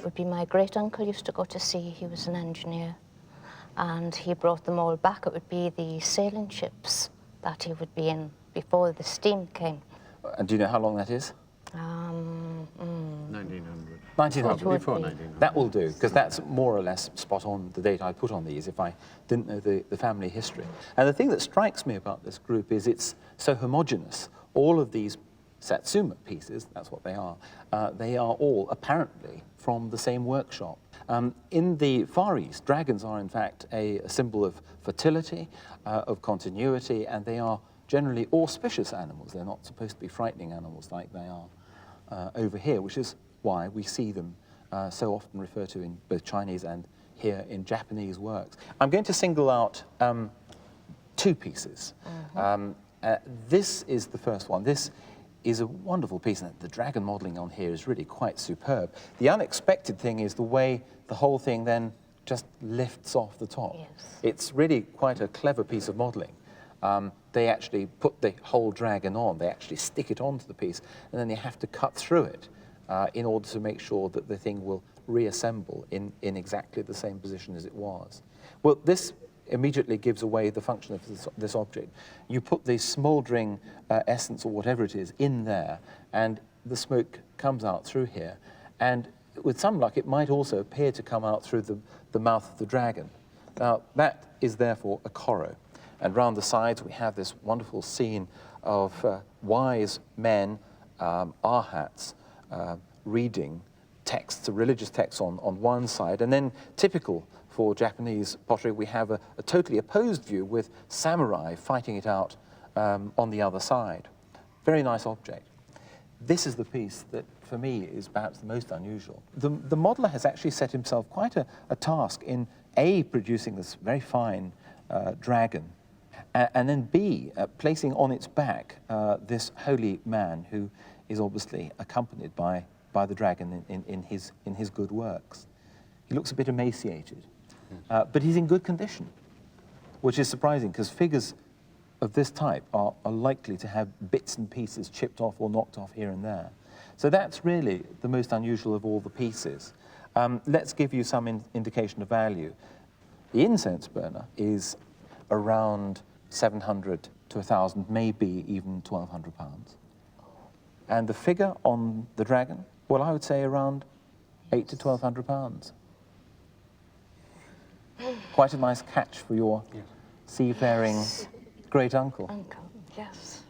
would be my great-uncle used to go to sea. He was an engineer, and he brought them all back. It would be the sailing ships that he would be in before the steam came. And do you know how long that is? 1900. 1900. Before 1900. That will do, because that's more or less spot on the date I put on these if I didn't know the family history. And the thing that strikes me about this group is it's so homogeneous. All of these Satsuma pieces, that's what they are all apparently from the same workshop. In the Far East, dragons are in fact a symbol of fertility, of continuity, and they are generally auspicious animals. They're not supposed to be frightening animals like they are over here, which is why we see them so often referred to in both Chinese and here in Japanese works. I'm going to single out two pieces. This is the first one. This is a wonderful piece, and the dragon modelling on here is really quite superb. The unexpected thing is the way the whole thing then just lifts off the top. Yes. It's really quite a clever piece of modelling. They actually put the whole dragon on, they actually stick it onto the piece, and then they have to cut through it in order to make sure that the thing will reassemble in exactly the same position as it was. Well, this immediately gives away the function of this object. You put the smouldering essence or whatever it is in there, and the smoke comes out through here. And with some luck, it might also appear to come out through the mouth of the dragon. Now, that is therefore a koro. And round the sides, we have this wonderful scene of wise men, arhats, reading texts, religious texts on one side, and then typical for Japanese pottery, we have a totally opposed view with samurai fighting it out on the other side. Very nice object. This is the piece that, for me, is perhaps the most unusual. The modeller has actually set himself quite a task in A, producing this very fine dragon, and then B, placing on its back this holy man who is obviously accompanied by the dragon in his good works. He looks a bit emaciated, but he's in good condition, which is surprising because figures of this type are likely to have bits and pieces chipped off or knocked off here and there. So that's really the most unusual of all the pieces. Let's give you some indication of value. The incense burner is around 700 to 1,000, maybe even 1,200 pounds. And the figure on the dragon, well, I would say around 8 to 1,200 pounds. Quite a nice catch for your seafaring great-uncle. Uncle, yes.